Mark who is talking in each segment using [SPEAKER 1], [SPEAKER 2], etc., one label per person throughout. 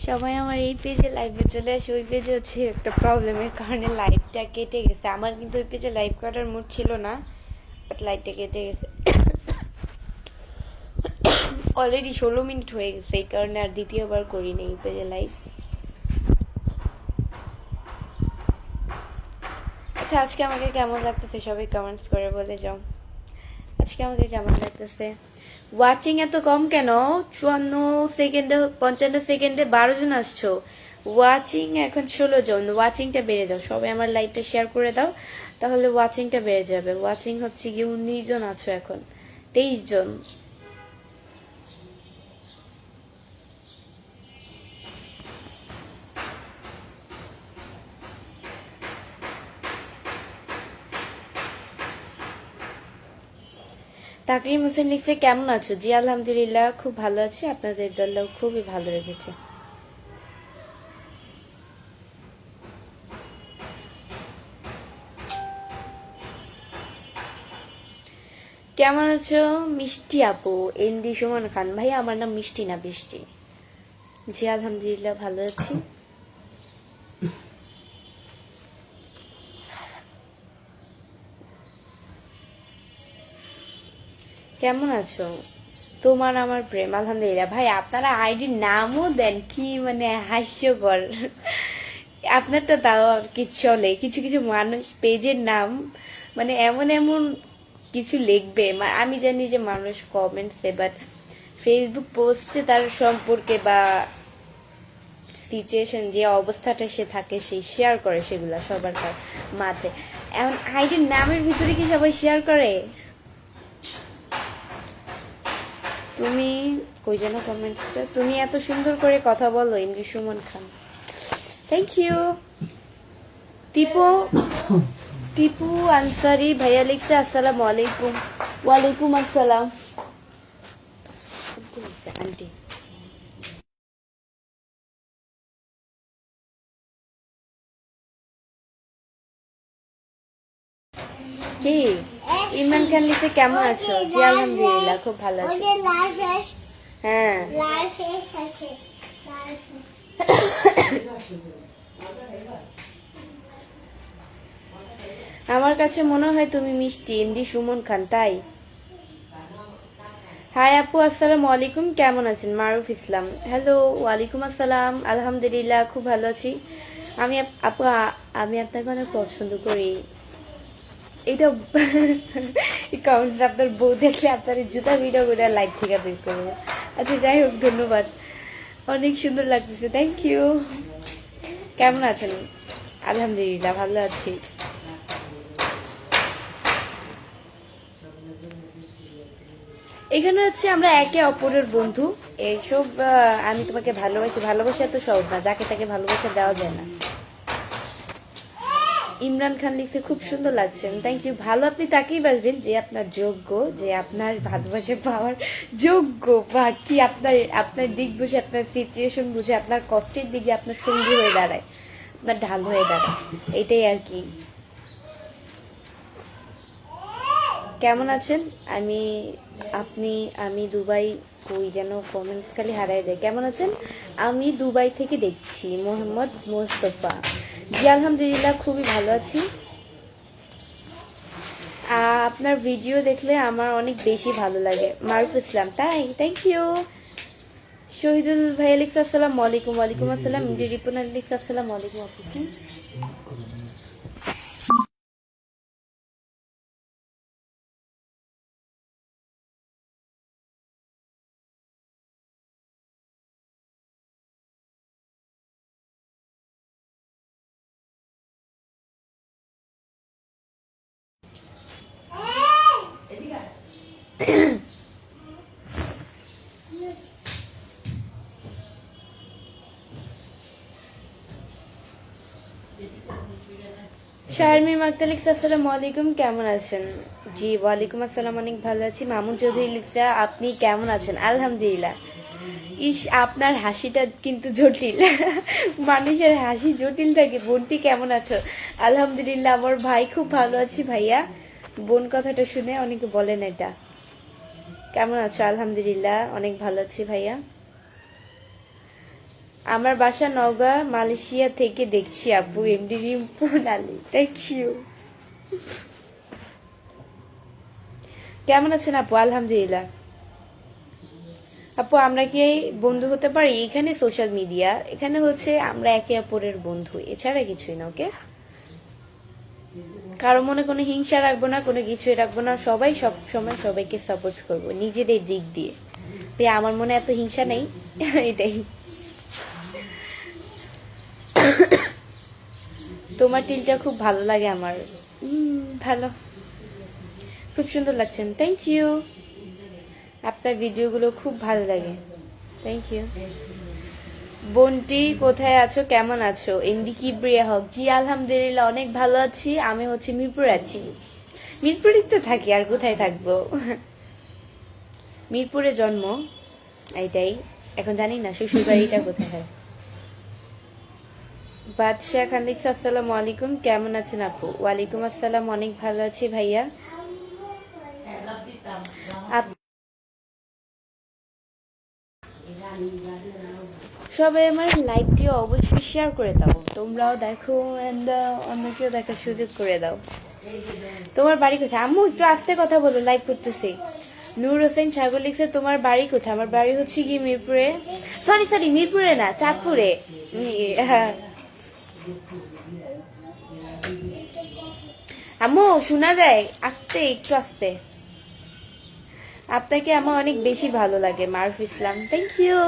[SPEAKER 1] সবাই আমার এই পেজে লাইভে চলে আসে, ওই পেজে হচ্ছে একটা প্রবলেমের কারণে লাইভটা কেটে গেছে। আমার কিন্তু ওই পেজে লাইভ করার মুড ছিল না, বাট লাইভটা কেটে গেছে। অলরেডি 16 মিনিট হয়ে গেছে, এই কারণে আর দ্বিতীয়বার করিনি এই পেজে লাইভ। আচ্ছা, আজকে আমাকে কেমন লাগতেছে সবাই কমেন্টস করে বলে যাও। আজকে আমাকে কেমন লাগতেছে? ওয়াচিং এত কম কেন? 54 সেকেন্ডে 55 সেকেন্ডে 12 জন আসছো। ওয়াচিং এখন 16 জন। ওয়াচিংটা বেড়ে যাও, সবাই আমার লাইভটা শেয়ার করে দাও, তাহলে ওয়াচিংটা বেড়ে যাবে। ওয়াচিং হচ্ছে গিয়ে 19 জন আছো, এখন 23 জন। তাকরিম হোসেন লিখছে কেমন আছো? জি আলহামদুলিল্লাহ, খুব ভালো আছি, আপনাদের দলটাও খুবই ভালো রেখেছে। কেমন আছো মিষ্টি আপু? এমডি সুমন খান ভাই, আমার নাম মিষ্টি না বৃষ্টি। জি আলহামদুলিল্লাহ ভালো আছি। কেমন আছো? তোমার আমার প্রেম, আলহামদুলিল্লাহ। ভাই আপনারা আইডির নামও দেন কি, মানে হাস্যকর। আপনারটা তাও আর কি চলে, কিছু কিছু মানুষ পেজের নাম মানে এমন এমন কিছু লিখবে, আমি জানি যে মানুষ কমেন্টসে, বাট ফেসবুক পোস্টে তার সম্পর্কে বা সিচুয়েশন যে অবস্থাটা সে থাকে সেই শেয়ার করে সেগুলা সবার মাঝে। এমন আইডির নামের ভিতরে কি সবাই শেয়ার করে? তুমি কই যেন কমেন্টসটা, তুমি এত সুন্দর করে কথা বলো MD Suman Khan, thank you. Tipu Tipu Ansari ভাইয়া লিখছে আসসালামু আলাইকুম। ওয়ালাইকুম আসসালাম। আন্টি কি? ইমরান খান লিখছে কেমন আছো? জি আলহামদুলিল্লাহ খুব ভালো আছি। হ্যাঁ আমার কাছে মনে হয় তুমি মিষ্টি, এমডি সুমন খান, তাই। হাই আপু, আসসালামু আলাইকুম, কেমন আছেন? মারুফ ইসলাম, হ্যালো, ওয়ালাইকুম আসসালাম, আলহামদুলিল্লাহ খুব ভালো আছি। আপু আমি আপনাকে অনেক পছন্দ করি। এটা কমেন্টস আপনার বউ দেখলে আপনার জুতা ভিডিও করে লাইভ থেকে বের করবো। আচ্ছা যাই হোক, ধন্যবাদ, অনেক সুন্দর লাগতেছে, থ্যাংক ইউ। কেমন আছেন? আলহামদুলিল্লাহ ভালো আছি। এখানে হচ্ছে আমরা একে অপরের বন্ধু, এইসব আমি তোমাকে ভালোবাসি, ভালোবাসা এত সহজ না, যাকে তাকে ভালোবাসা দেওয়া যায় না। ইমরান খান লিখছে খুব সুন্দর লাগছে, থ্যাংক ইউ। ভালো আপনি তাকেই বাসবেন যে আপনার যোগ্য, যে আপনার ভালোবাসা পাওয়ার যোগ্য, বা কি আপনার আপনার দিক বুঝে, আপনার সিচুয়েশন বুঝে, আপনার কষ্টের দিকে আপনার সঙ্গী হয়ে দাঁড়ায়, আপনার ঢাল হয়ে দাঁড়ায়, এটাই আর কি। কেমন আছেন? আমি আপনি আমি দুবাই, কই যেন কমেন্টস খালি হারাই যায়। কেমন আছেন? আমি দুবাই থেকে দেখছি, মোহাম্মদ মোস্তফা। জি আলহামদুলিল্লাহ খুবই ভালো আছি। আপনার ভিডিও দেখলে আমার অনেক বেশি ভালো লাগে। মারুফ ইসলাম, তাই, থ্যাংক ইউ। শহীদুল ভাই আলিক্স আসসালামু আলাইকুম। ওয়ালাইকুম আসসালাম। রিপন আলিক্স আসসালামু আলাইকুম আপু। শারমিন আক্তার লিখছে আসসালামু আলাইকুম, কেমন আছেন? জি ওয়ালাইকুম আসসালাম, অনেক ভালো আছি। মামুন চৌধুরী লিখছে আপনি কেমন আছেন? আলহামদুলিল্লাহ। ইস, আপনার হাসিটা কিন্তু জটিল। মানুষের হাসি জটিল থাকে। বোনটি কেমন আছো? আলহামদুলিল্লাহ, আমার ভাই খুব ভালো আছি ভাইয়া। বোন কথাটা শুনে অনেকে বলেন এটা। কেমন আছো? আলহামদুলিল্লাহ অনেক ভালো আছি ভাইয়া। আমার বাসা নওগাঁ, মালয়েশিয়া থেকে দেখছি আপু। MD Rimpon Ali, thank you. কেমন আছেন আপু? আলহামদুলিল্লাহ। আপু আমরা কি বন্ধু হতে পারি? এখানে সোশ্যাল মিডিয়া, এখানে হচ্ছে আমরা একে অপরের বন্ধু, এছাড়া কিছুই না। ওকে, কারো মনে কোনো হিংসা রাখবো না, কোনো কিছুই রাখবো না, সবাই সব সময় সবাইকে সাপোর্ট করবো নিজেদের দিক দিয়ে। আমার মনে এত হিংসা নেই, এটাই। তোমার টিলটা খুব ভালো লাগে আমার। ভালো, খুব সুন্দর লাগছেন, থ্যাংক ইউ। আপনার ভিডিওগুলো খুব ভালো লাগে, থ্যাংক ইউ। বোনটি কোথায় আছো, কেমন আছো? এমডি কিবরিয়া হক, জি আলহামদুলিল্লাহ অনেক ভালো আছি। আমি হচ্ছে মিরপুর আছি, মিরপুরে তো থাকি, আর কোথায় থাকবো। মিরপুরে জন্ম, এইটাই। এখন জানি না শ্বশুর বাড়িটা কোথায় হয়। বাদশাহ খান লিখছে আসসালামু আলাইকুম, কেমন আছেন আপু? ওয়ালাইকুম আসসালাম, অনেক ভালো আছি ভাইয়া। সবাই আমার লাইভটিও অবশ্যই শেয়ার করে দাও, তোমরাও দেখো এন্ড অন্যকেও দেখার সুযোগ করে দাও। তোমার বাড়ি কোথায়? আম্মু একটু আস্তে কথা বলো, লাইভ করতেছি। নূর হোসেন সাগর লিখছে তোমার বাড়ি কোথায়? আমার বাড়ি হচ্ছে কি মিরপুরে, সরি মিরপুরে না, চাঁদপুরে। হ্যাঁ আম্মু শোনা যায়, আস্তে একটু আস্তে। আপনাকে আমার অনেক বেশি ভালো লাগে মারুফ ইসলাম, থ্যাংক ইউ।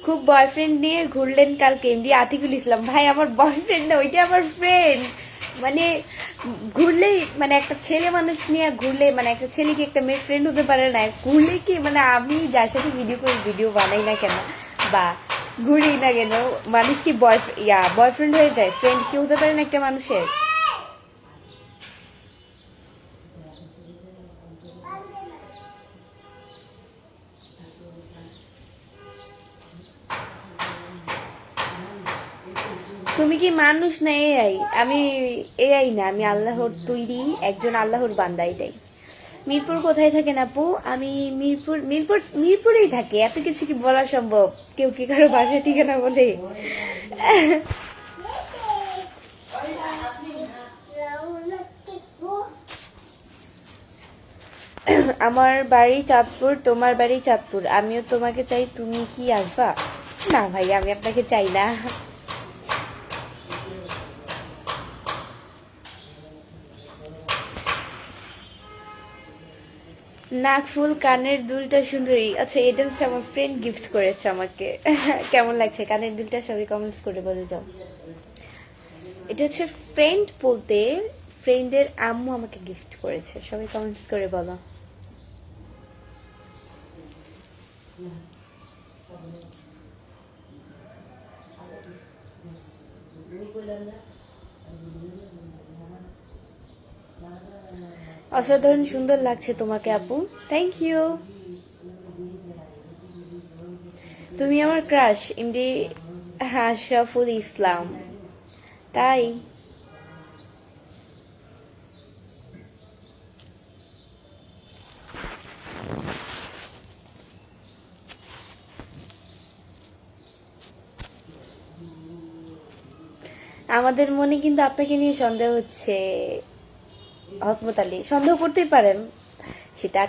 [SPEAKER 1] খুব বয়ফ্রেন্ড নিয়ে ঘুরলেন কালকে, এমডি আতিকুল ইসলাম। ভাই আমার বয়ফ্রেন্ড না, ওইটা আমার ফ্রেন্ড। মানে ঘুরলেই, মানে একটা ছেলে মানুষ নিয়ে ঘুরলে, মানে একটা ছেলে কি একটা মেয়ের ফ্রেন্ড হতে পারে না? ঘুরলে কি, মানে আমি যার সাথে ভিডিও করি, ভিডিও বানাই না কেন বা ঘুরি না কেন, মানুষ কি বয়ফ্রেন্ড হয়ে যায়? ফ্রেন্ড কি হতে পারে না একটা মানুষের? তুমি কি মানুষ না এআই? আমি এআই না, আমি আল্লাহর তৈরি একজন আল্লাহর বান্দা, এটাই। মিরপুর কোথায় থাকেন আপু? আমি মিরপুরেই থাকি। এত কিছু কি বলা সম্ভব? কেউ কি কারো বাসা ঠিকানা বলে? আমার বাড়ি চাঁদপুর, তোমার বাড়ি চাঁদপুর। আমিও তোমাকে চাই, তুমি কি আসবা? না ভাই, আমি আপনাকে চাই না। নাকফুল, কানের দুলটা সুন্দরী। আচ্ছা, এটা হচ্ছে আমার ফ্রেন্ড গিফট করেছে আমাকে। কেমন লাগছে কানের দুলটা? সবাই কমেন্টস করে বলে যাও। এটা হচ্ছে ফ্রেন্ড বলতে ফ্রেন্ডের আম্মু আমাকে গিফট করেছে, সবাই কমেন্টস করে বলো। অসাধারণ সুন্দর লাগছে তোমাকে আপু, থ্যাংক ইউ। তুমি আমার ক্রাশ, এমডি আশরাফুল ইসলাম। তাই আমাদের মনে কিন্তু আপনাকে নিয়ে সন্দেহ হচ্ছে হসমত আলী। সন্দেহ করতেই পারেন, সেটা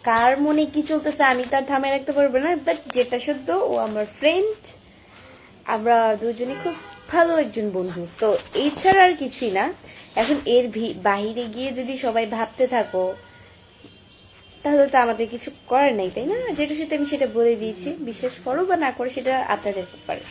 [SPEAKER 1] কার মনে কি চলতেছে আমি তার থামে রাখতে পারবো না, বাট যেটা সত্য, ও আমার ফ্রেন্ড। আমরা দুজনে খুব ভালো একজন বন্ধু, তো এছাড়া আর কিছুই না। এখন এর বাহিরে গিয়ে যদি সবাই ভাবতে থাকো, তাহলে তো আমাদের কিছু করার নেই, তাই না? যেটা সেটা আমি সেটা বলে দিয়েছি, বিশ্বাস করো বা না করো সেটা আপনাদের ব্যাপারে।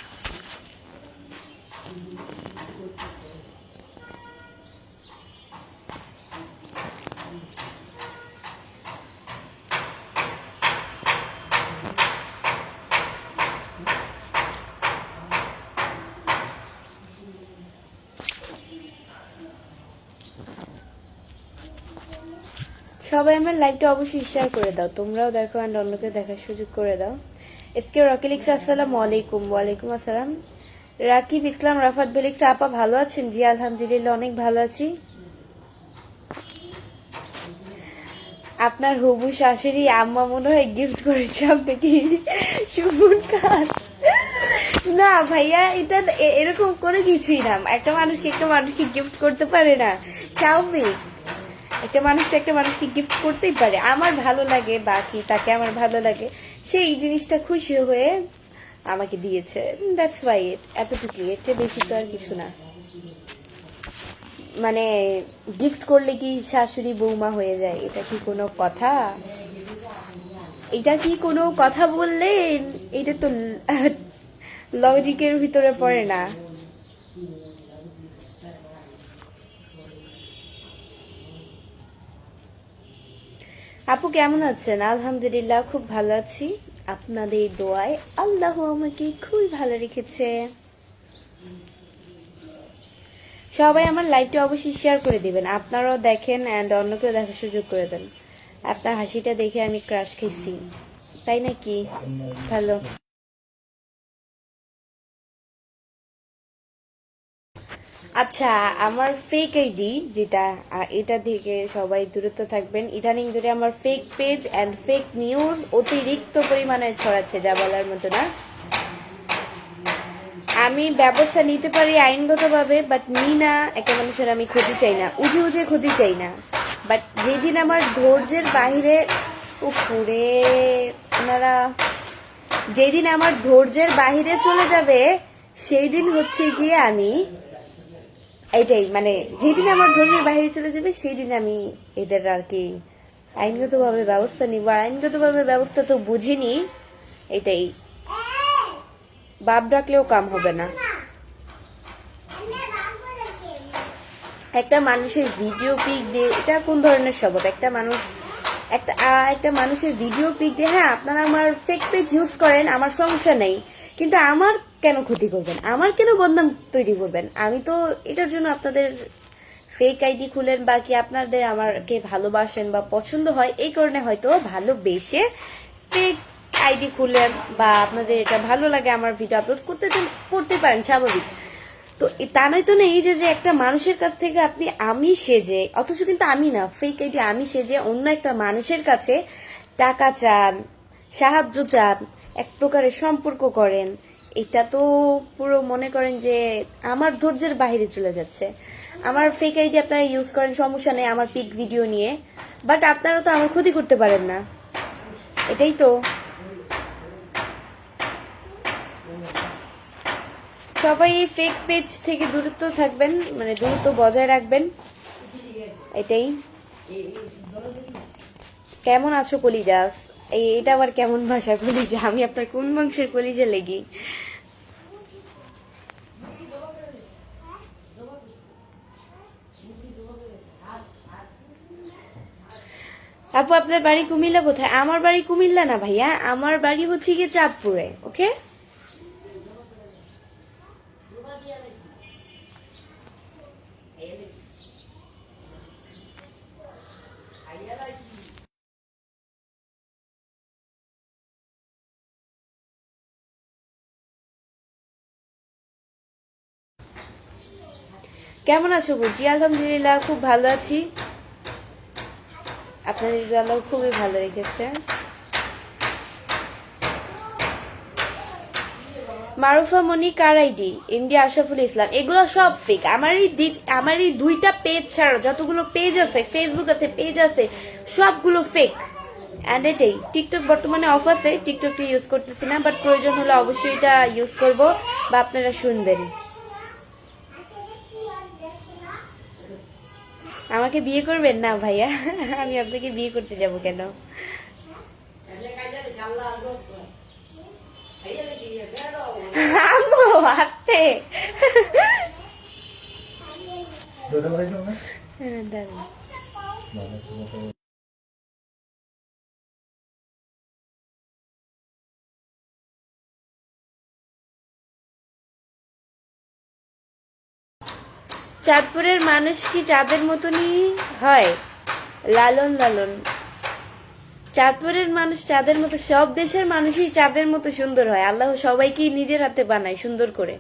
[SPEAKER 1] সবাই আমার লাইভটা অবশ্যই শেয়ার করে দাও, তোমরাও দেখো অ্যান্ড অন্যকে দেখার সুযোগ করে দাও। এসকে রকিলিক্স আসসালামু আলাইকুম। ওয়ালাইকুম আসসালাম। রাকিব ইসলাম রাফাত বেলিক্স, আপা ভালো আছেন? জি আলহামদুলিল্লাহ অনেক ভালো আছি। আপনার হবু শাশুড়ি আম্মা মনে হয় গিফট করেছে আপনাকে সুমন খান। না ভাইয়া, এটা এরকম কোনো কিছুই না। একটা মানুষকে গিফট করতে পারে না, স্বাভাবিক। একটা মানুষকে গিফট করতেই পারে। আমার ভালো লাগে, বাকি তাকে আমার ভালো লাগে, সেই জিনিসটা খুশি হয়ে আমাকে দিয়েছে। That's why. এতটুকুই, এর চেয়ে বেশি তো আর কিছু না। মানে গিফট করলে কি শাশুড়ি বৌমা হয়ে যায়? এটা কি কোনো কথা? এটা কি কোনো কথা বললেন? এটা তো লজিকের ভিতরে পড়ে না। আপু কেমন আছেন? আলহামদুলিল্লাহ খুব ভালো আছি, আপনাদের দোয়ায় আল্লাহ আমাকে খুবই ভালো রেখেছে। সবাই আমার লাইভটা অবশ্যই শেয়ার করে দিবেন, আপনারাও দেখেন অ্যান্ড অন্যকেও দেখার সুযোগ করে দেন। আপনার হাসিটা দেখে আমি ক্রাশ খেয়েছি, তাই নাকি? ভালো। আচ্ছা, আমার ফেক আইডি যেটা, এটা থেকে সবাই দূরত্ব থাকবেন। ইদানিং ধরে আমার fake page and fake news অতিরিক্ত পরিমাণে ছড়াচ্ছে, যা বলার মতো না। আমি ব্যবস্থা নিতে পারি আইনগতভাবে, বাট নিই না। একটা মানুষের আমি ক্ষতি চাই না, উজে উজে ক্ষতি চাই না। বাট যেদিন আমার ধৈর্যের বাহিরে, উফরে ওনারা, যেদিন আমার ধৈর্যের বাহিরে চলে যাবে সেই দিন হচ্ছে গিয়ে আমি, এইটাই মানে, যেদিন আমার ধৈর্যের বাহিরে চলে যাবে সেই দিন আমি এদের আর কি আইনগতভাবে ব্যবস্থা নিব। আইনগতভাবে ব্যবস্থা তো বুঝিনি, এটাই। বাপ ডাকলেও কাম হবে না। একটা মানুষের ভিডিও পিক দিয়ে, এটা কোন ধরনের শব্দ? একটা মানুষের ভিডিও পিক দিয়ে, হ্যাঁ আপনারা আমার ফেক পেজ ইউজ করেন, আমার সমস্যা নেই, কিন্তু আমার কেন ক্ষতি করবেন? আমার কেন বদনাম তৈরি করবেন? আমি তো এটার জন্য আপনাদের ফেক আইডি খুলেন, বাকি আপনাদের আমাকে ভালোবাসেন বা পছন্দ হয়, এই কারণে হয়তো ভালোবেসে ফেক আইডি খুলেন, বা আপনাদের এটা ভালো লাগে আমার ভিডিও আপলোড করতে পারেন, স্বাভাবিক। তো তা নয় তো নেই যে একটা মানুষের কাছ থেকে আপনি আমি সেজে, অথচ কিন্তু আমি না, ফেক আইডি আমি সেজে অন্য একটা মানুষের কাছে টাকা চান, সাহায্য চান, এক প্রকারের সম্পর্ক করেন। এটা তো পুরো মনে করেন যে আমার ধৈর্যের বাহিরে চলে যাচ্ছে। আমার ফেক আইডি আপনারা ইউজ করেন, সমস্যা নেই আমার পিক ভিডিও নিয়ে, বাট আপনারা তো আমার ক্ষতি করতে পারেন না, এটাই তো। সবাই এই ফেক পেজ থেকে দূরত্ব থাকবেন, মানে দূরত্ব বজায় রাখবেন, এটাই। কেমন আছো কলিজা? এটা আবার কেমন ভাষা কলিজা? আমি আপনার কোন বংশের কলিজা লেগি? আপু আপনার বাড়ি কুমিল্লা কোথায়? আমার বাড়ি কুমিল্লা না ভাইয়া, আমার বাড়ি হচ্ছে গিয়ে চাঁদপুরে। ওকে, কেমন আছো বুঝি? আলহামদুলিল্লাহ খুব ভালো আছি, আপনাদের আল্লাহ খুবই ভালো রেখেছে। মারুফা মনি কার আইডি? এমডি আশরাফুল ইসলাম। এগুলো সব ফেক। আমার এই দুইটা পেজ ছাড়া যতগুলো পেজ আছে, ফেসবুক আছে, পেজ আছে, সবগুলো ফেক। অ্যান্ড এটাই, টিকটক বর্তমানে অফ আছে, টিকটকটা ইউজ করতেছি না, বাট প্রয়োজন হলে অবশ্যই এটা ইউজ করব, বা আপনারা শুনবেন। আমাকে বিয়ে করবেন না ভাইয়া? আমি আপনাকে বিয়ে করতে যাব কেন? আম্মু হাতে দাঁড়ান। চাঁদপুরের মানুষ কি চাঁদের মতনই হয়? লালন লালন। চাঁদপুরের মানুষ চাঁদের মতো, সব দেশের মানুষই চাঁদের মতো সুন্দর হয়। আল্লাহ সবাইকেই নিজের হাতে বানায় সুন্দর করে।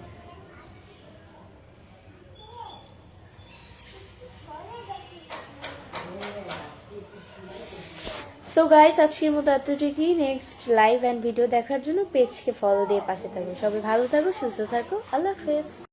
[SPEAKER 1] সো গাইস, আজকের মতো এতটুকুই। নেক্সট লাইভ অ্যান্ড ভিডিও দেখার জন্য পেজকে ফলো দিয়ে পাশে থাকো। সবাই ভালো থাকো, সুস্থ থাকো। আল্লাহ হাফেজ।